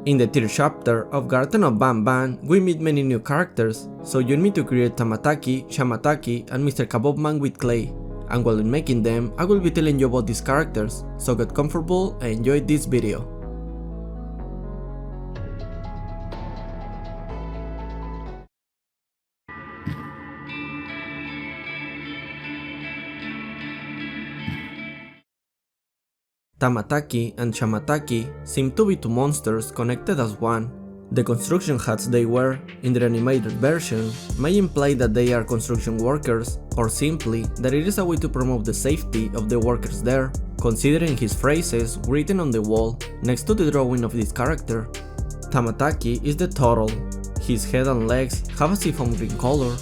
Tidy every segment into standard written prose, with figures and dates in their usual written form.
In the third chapter of Garten of BANBAN, we meet many new characters, so you need to create TAMATAKI, CHAMATAKI, and Mr. KABOB man with clay. And while in making them, I will be telling you about these characters, so get comfortable and enjoy this video. Tamataki and Chamataki seem to be two monsters connected as one. The construction hats they wear in their animated version may imply that they are construction workers, or simply that it is a way to promote the safety of the workers there, considering his phrases written on the wall next to the drawing of this character. Tamataki is the turtle. His head and legs have a seafoam green color.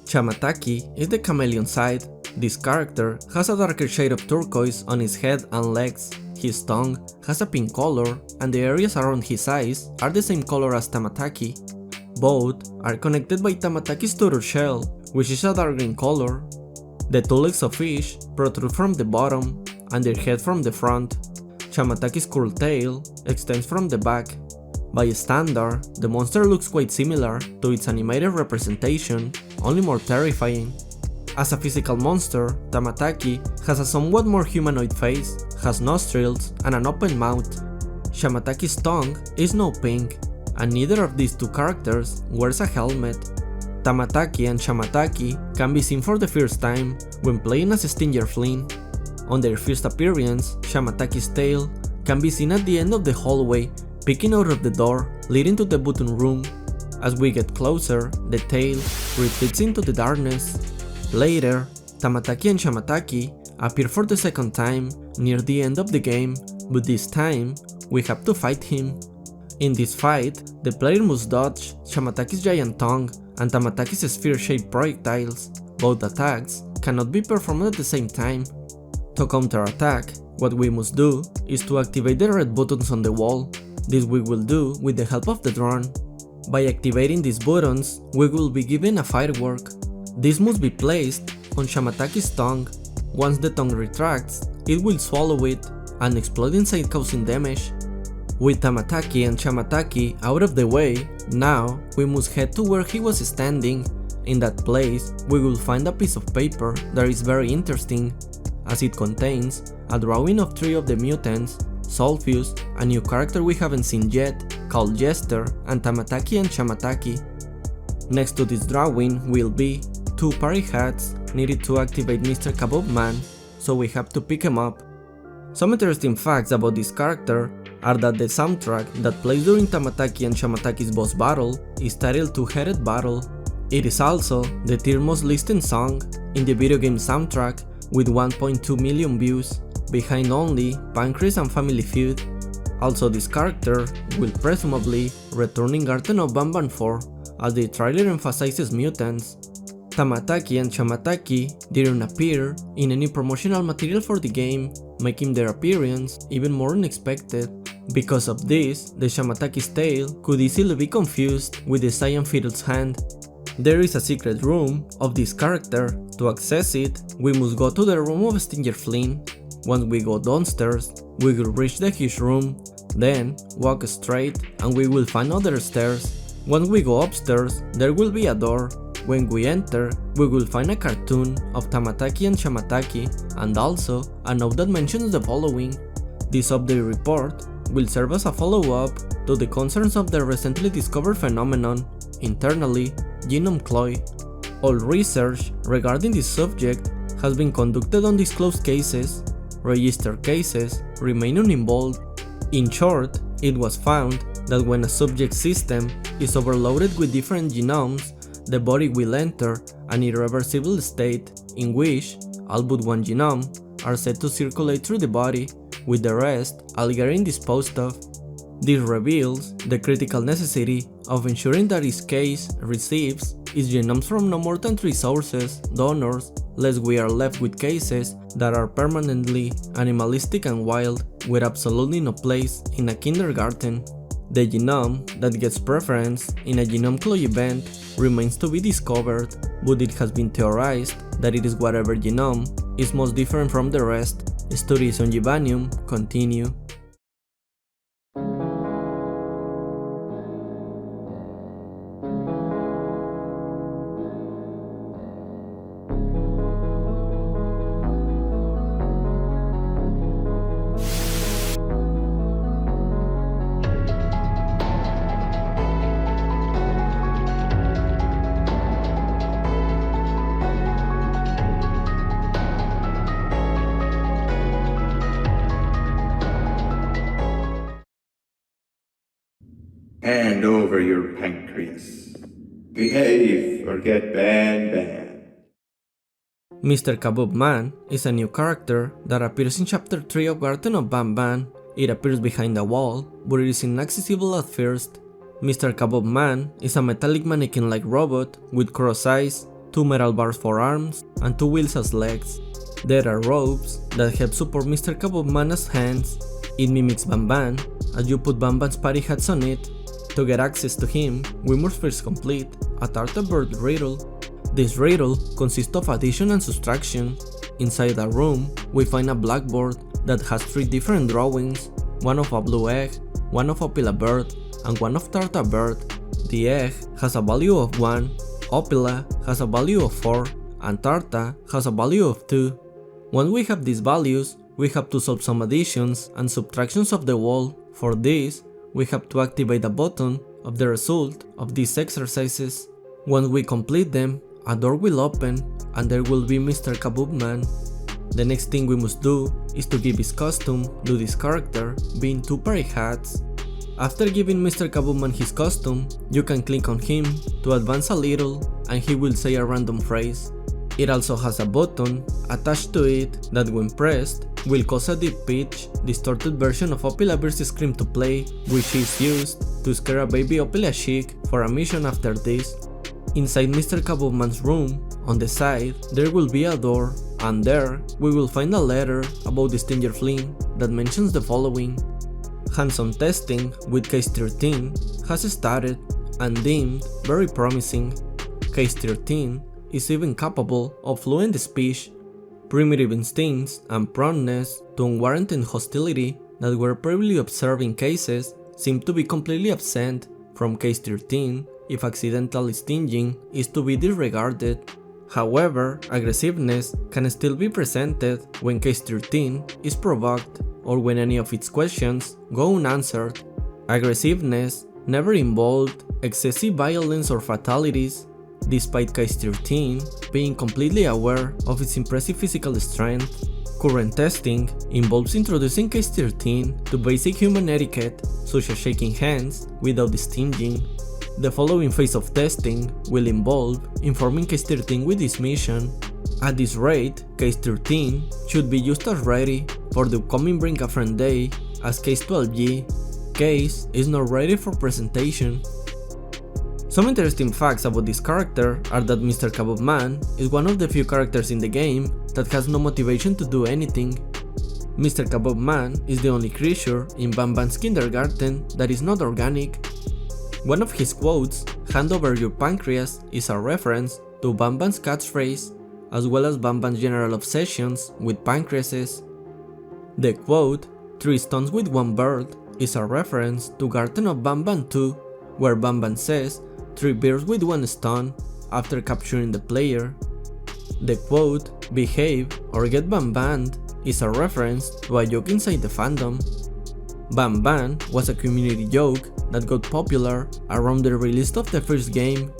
Chamataki is the chameleon side. This character has a darker shade of turquoise on his head and legs. His tongue has a pink color, and the areas around his eyes are the same color as Tamataki. Both are connected by Tamataki's turtle shell, which is a dark green color. The two legs of each protrude from the bottom, and their head from the front. Chamataki's curled tail extends from the back. By standard, the monster looks quite similar to its animated representation, only more terrifying. As a physical monster, Tamataki has a somewhat more humanoid face, has nostrils, and an open mouth. Chamataki's tongue is no pink, and neither of these two characters wears a helmet. Tamataki and Chamataki can be seen for the first time when playing as Stinger Flynn. On their first appearance, Chamataki's tail can be seen at the end of the hallway, peeking out of the door leading to the button room. As we get closer, the tail retreats into the darkness. Later, Tamataki and Chamataki appear for the second time near the end of the game, but this time we have to fight him. In this fight, the player must dodge Chamataki's giant tongue and Tamataki's sphere-shaped projectiles. Both attacks cannot be performed at the same time. To counter-attack, what we must do is to activate the red buttons on the wall. This we will do with the help of the drone. By activating these buttons, we will be given a firework. This must be placed on Chamataki's tongue. Once the tongue retracts, it will swallow it and explode inside, causing damage. With Tamataki and Chamataki out of the way, now we must head to where he was standing. In that place, we will find a piece of paper that is very interesting, as it contains a drawing of 3 of the mutants, Sulfius, a new character we haven't seen yet, called Jester, and Tamataki and Chamataki. Next to this drawing will be 2 party hats needed to activate Mr. KABOB man, so we have to pick him up. Some interesting facts about this character are that the soundtrack that plays during Tamataki and Chamataki's boss battle is titled Two-Headed Battle. It is also the third most listened song in the video game soundtrack with 1.2 million views, behind only Pancreas and Family Feud. Also, this character will presumably return in Garten of BANBAN 4, as the trailer emphasizes mutants. Tamataki and Chamataki didn't appear in any promotional material for the game, making their appearance even more unexpected. Because of this, the Chamataki's tail could easily be confused with the Cyan Fiddle's hand. There is a secret room of this character. To access it, we must go to the room of Stinger Flynn. Once we go downstairs, we will reach the huge room, then walk straight and we will find other stairs. Once we go upstairs, there will be a door. When we enter, we will find a cartoon of Tamataki and Chamataki, and also a note that mentions the following. This update report will serve as a follow-up to the concerns of the recently discovered phenomenon, internally genome cloy. All research regarding this subject has been conducted on disclosed cases. Registered cases remain uninvolved. In short, it was found that when a subject system is overloaded with different genomes, the body will enter an irreversible state in which all but one genome are said to circulate through the body, with the rest all getting disposed of. This reveals the critical necessity of ensuring that each case receives its genomes from no more than 3 sources, donors, lest we are left with cases that are permanently animalistic and wild, with absolutely no place in a kindergarten. The genome that gets preference in a genome cloy event remains to be discovered, but it has been theorized that it is whatever genome is most different from the rest. Studies on Givanium continue. Hand over your pancreas. Behave or get ban. Mr. KABOB Man is a new character that appears in Chapter 3 of Garten of BANBAN. It appears behind a wall, but it is inaccessible at first. Mr. KABOB Man is a metallic mannequin-like robot with cross eyes, 2 metal bars for arms, and 2 wheels as legs. There are ropes that help support Mr. KABOB Man as hands. It mimics BANBAN, as you put BANBAN's party hats on it. To get access to him, we must first complete a Tartar bird riddle. This riddle consists of addition and subtraction. Inside a room, we find a blackboard that has 3 different drawings, one of a blue egg, one of a pila bird, and one of Tartar bird. The egg has a value of 1, Opila has a value of 4, and Tarta has a value of 2. Once we have these values, we have to solve some additions and subtractions of the wall. For this, we have to activate a button of the result of these exercises. Once we complete them, a door will open and there will be Mr. KABOB Man. The next thing we must do is to give his costume to this character, being 2 party hats. After giving Mr. KABOB Man his costume, you can click on him to advance a little and he will say a random phrase. It also has a button attached to it that when pressed will cause a deep pitch, distorted version of Opila Bear's scream to play, which is used to scare a baby Opila chick for a mission after this. Inside Mr. KABOB Man's room, on the side, there will be a door, and there we will find a letter about the Stranger Flynn that mentions the following. Hands-on testing with Case 13 has started and deemed very promising. Case 13 is even capable of fluent speech. Primitive instincts and proneness to unwarranted hostility that were previously observed in cases seem to be completely absent from Case 13 if accidental stinging is to be disregarded. However, aggressiveness can still be presented when Case 13 is provoked or when any of its questions go unanswered. Aggressiveness never involved excessive violence or fatalities, despite Case 13 being completely aware of its impressive physical strength. Current testing involves introducing Case 13 to basic human etiquette, such as shaking hands without stinging. The following phase of testing will involve informing Case 13 with this mission. At this rate, Case 13 should be used as ready for the upcoming Bring a Friend Day, as Case 12G. Case is not ready for presentation. Some interesting facts about this character are that Mr. KABOB Man is one of the few characters in the game that has no motivation to do anything. Mr. KABOB Man is the only creature in BANBAN's kindergarten that is not organic. One of his quotes, "Hand over your pancreas," is a reference to BANBAN's catchphrase, as well as BANBAN's general obsessions with pancreases. The quote, "3 stones with 1 bird," is a reference to Garten of BANBAN 2, where BANBAN says 3 birds with 1 stone after capturing the player. The quote, "Behave or get ban-banned," is a reference to a joke inside the fandom. BANBAN was a community joke that got popular around the release of the first game.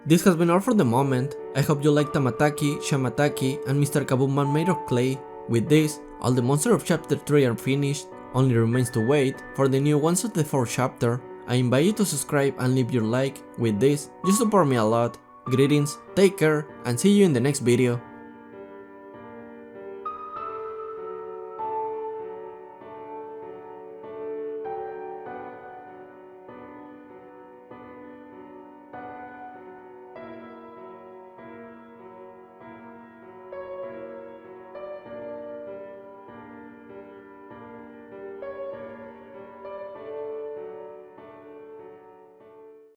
This has been all for the moment. I hope you liked Tamataki, CHAMATAKI, and Mr. KABOB Man made of clay. With this, all the monsters of chapter 3 are finished, only remains to wait for the new ones of the 4th chapter. I invite you to subscribe and leave your like. With this, you support me a lot. Greetings, take care, and see you in the next video.